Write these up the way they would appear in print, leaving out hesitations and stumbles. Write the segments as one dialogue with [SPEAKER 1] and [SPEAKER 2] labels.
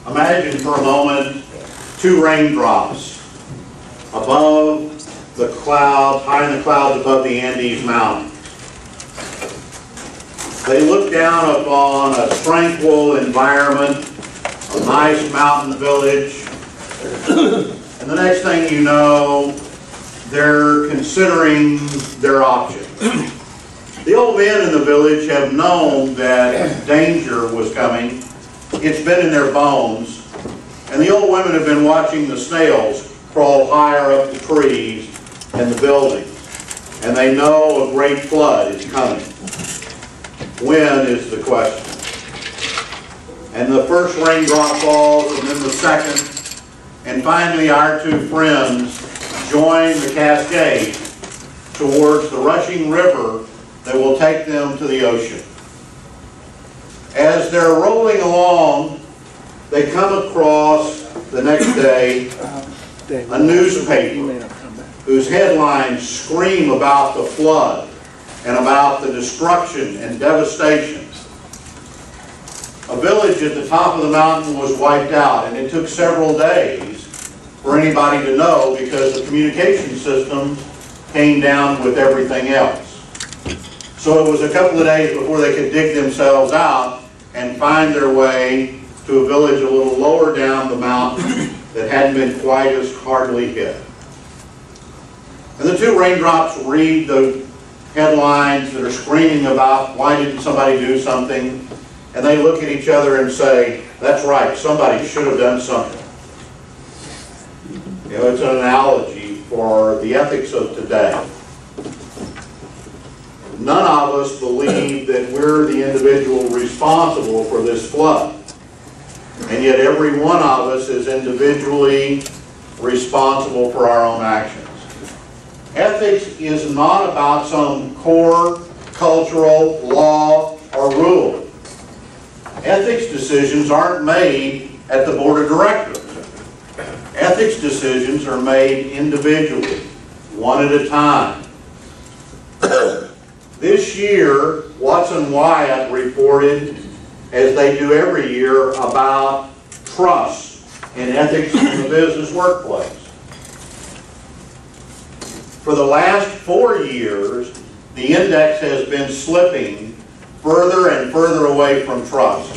[SPEAKER 1] Imagine for a moment two raindrops above the clouds, high in the clouds above the Andes Mountains. They look down upon a tranquil environment, a nice mountain village, and the next thing you know, they're considering their options. The old men in the village have known that danger was coming. It's been in their bones. And the old women have been watching the snails crawl higher up the trees and the buildings. And they know a great flood is coming. When is the question? And the first raindrop falls, and then the second. And finally, our two friends join the cascade towards the rushing river that will take them to the ocean. As they're rolling along, they come across the next day a newspaper whose headlines scream about the flood and about the destruction and devastation. A village at the top of the mountain was wiped out, and it took several days for anybody to know because the communication system came down with everything else. So it was a couple of days before they could dig themselves out and find their way to a village a little lower down the mountain that hadn't been quite as hardly hit. And the two raindrops read the headlines that are screaming about why didn't somebody do something, and they look at each other and say, that's right, somebody should have done something. You know, it's an analogy for the ethics of today. None of us believe that we're the individual responsible for this flood. And yet every one of us is individually responsible for our own actions. Ethics is not about some core cultural law or rule. Ethics decisions aren't made at the board of directors. Ethics decisions are made individually, one at a time. This year, Watson Wyatt reported, as they do every year, about trust and ethics in the business workplace. For the last 4 years, the index has been slipping further and further away from trust.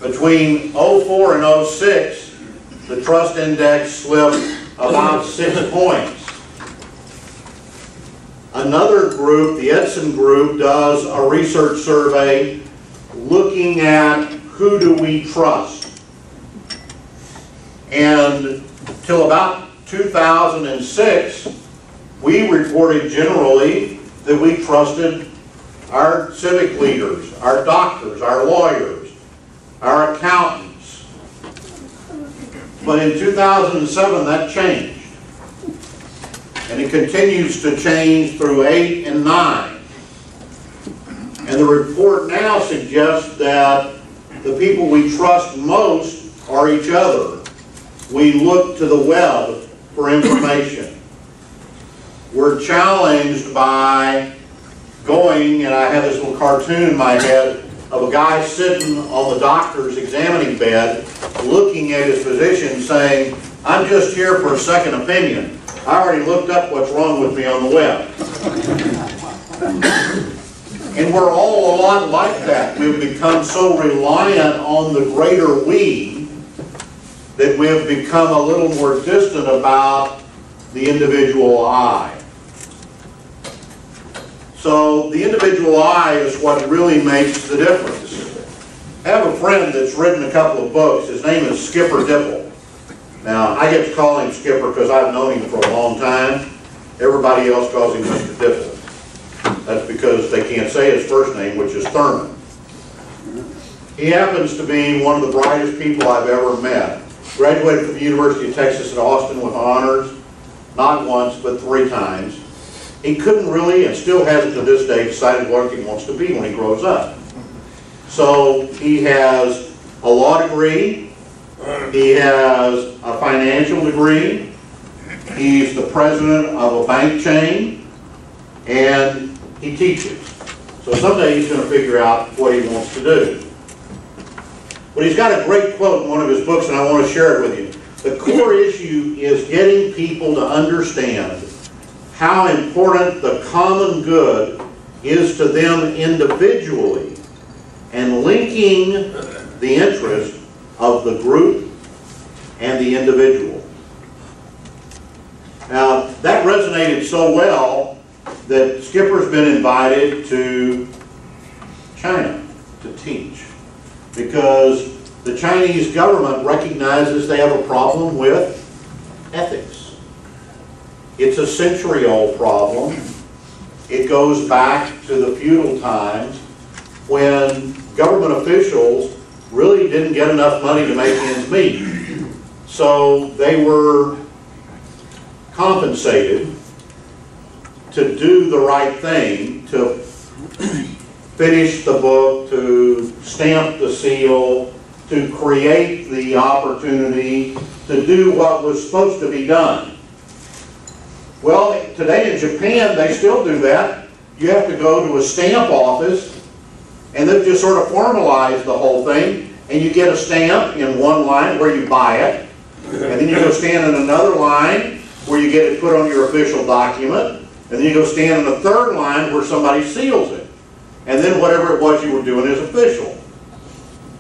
[SPEAKER 1] Between 04 and 06, the trust index slipped about 6 points. Another group, the Edson group, does a research survey looking at who do we trust. And till about 2006, we reported generally that we trusted our civic leaders, our doctors, our lawyers, our accountants. But in 2007, that changed. And it continues to change through 8 and 9. And the report now suggests that the people we trust most are each other. We look to the web for information. We're challenged by going, and I have this little cartoon in my head of a guy sitting on the doctor's examining bed looking at his physician saying, I'm just here for a second opinion. I already looked up what's wrong with me on the web. And we're all a lot like that. We've become so reliant on the greater we that we've become a little more distant about the individual I. So the individual I is what really makes the difference. I have a friend that's written a couple of books. His name is Skipper Dipple. Now, I get to call him Skipper because I've known him for a long time. Everybody else calls him Mr. Dipple. That's because they can't say his first name, which is Thurman. He happens to be one of the brightest people I've ever met. Graduated from the University of Texas at Austin with honors, not once, but 3 times. He couldn't really, and still hasn't to this day, decided what he wants to be when he grows up. So he has a law degree. He has a financial degree. He's the president of a bank chain, and he teaches. So someday he's going to figure out what he wants to do. But he's got a great quote in one of his books, and I want to share it with you. The core issue is getting people to understand how important the common good is to them individually, and linking the interest of the group and the individual. Now, that resonated so well that Skipper's been invited to China to teach, because the Chinese government recognizes they have a problem with ethics. It's a century-old problem. It goes back to the feudal times when government officials really didn't get enough money to make ends meet. So they were compensated to do the right thing, to finish the book, to stamp the seal, to create the opportunity to do what was supposed to be done. Well, today in Japan, they still do that. You have to go to a stamp office, and they've just sort of formalized the whole thing, and you get a stamp in one line where you buy it, and then you go stand in another line where you get it put on your official document, and then you go stand in a third line where somebody seals it. And then whatever it was you were doing is official.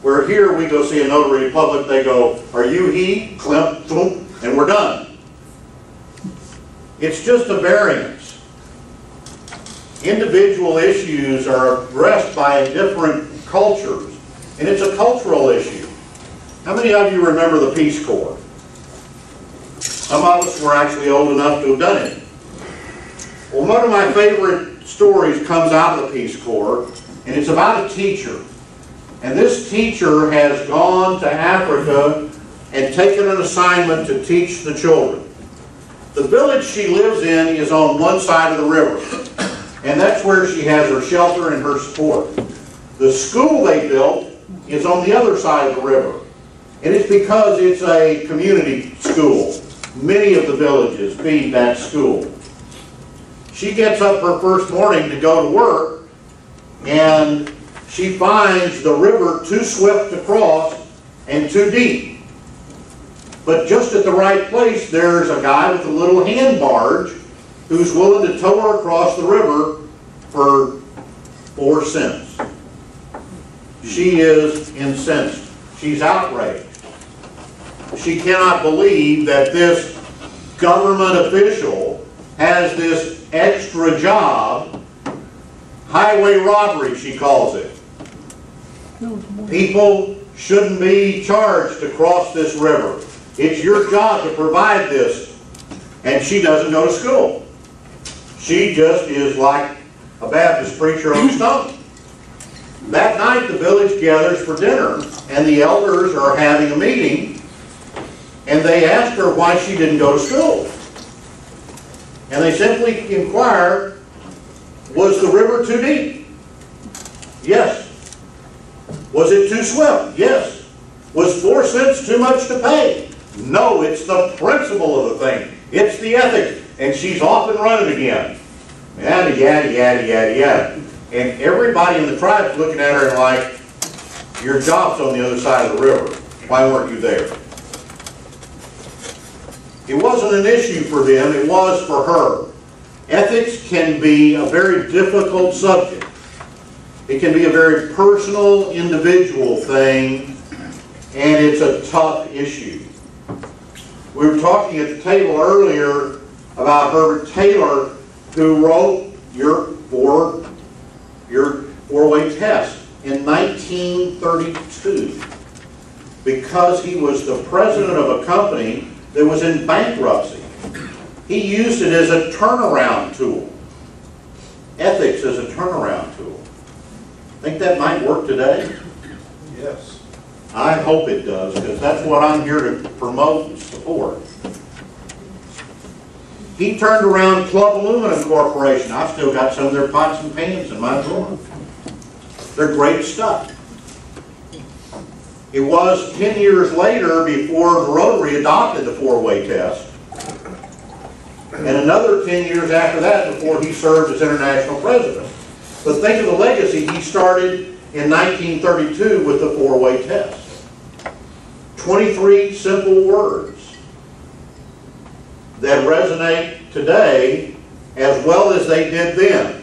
[SPEAKER 1] Where here we go see a notary public, they go, "Are you he?" Climp, thump, and we're done. It's just a variance. Individual issues are addressed by different cultures, and it's a cultural issue. How many of you remember the Peace Corps? Some of us were actually old enough to have done it. Well, one of my favorite stories comes out of the Peace Corps, and it's about a teacher. And this teacher has gone to Africa and taken an assignment to teach the children. The village she lives in is on one side of the river, and that's where she has her shelter and her support. The school they built is on the other side of the river, and it's because it's a community school. Many of the villages feed that school. She gets up her first morning to go to work, and she finds the river too swift to cross and too deep. But just at the right place, there's a guy with a little hand barge who's willing to tow her across the river for 4 cents. She is incensed. She's outraged. She cannot believe that this government official has this extra job, highway robbery, she calls it. People shouldn't be charged to cross this river. It's your job to provide this. And she doesn't go to school. She just is like a Baptist preacher on a stone. That night the village gathers for dinner, and the elders are having a meeting, and they ask her why she didn't go to school. And they simply inquire, was the river too deep? Yes. Was it too swift? Yes. Was 4 cents too much to pay? No, it's the principle of the thing. It's the ethics. And she's off and running again. Yada, yada, yada, yada, yada. And everybody in the tribe's looking at her and like, your job's on the other side of the river. Why weren't you there? It wasn't an issue for them, it was for her. Ethics can be a very difficult subject. It can be a very personal, individual thing, and it's a tough issue. We were talking at the table earlier about Herbert Taylor, who wrote your four-way test in 1932 because he was the president of a company that was in bankruptcy. He used it as a turnaround tool. Ethics as a turnaround tool. Think that might work today?
[SPEAKER 2] Yes.
[SPEAKER 1] I hope it does, because that's what I'm here to promote and support. He turned around Club Aluminum Corporation. I've still got some of their pots and pans in my drawer. They're great stuff. It was 10 years later before the Rotary adopted the four-way test, and another 10 years after that before he served as international president. But think of the legacy he started in 1932 with the four-way test. 23 simple words that resonate today as well as they did then.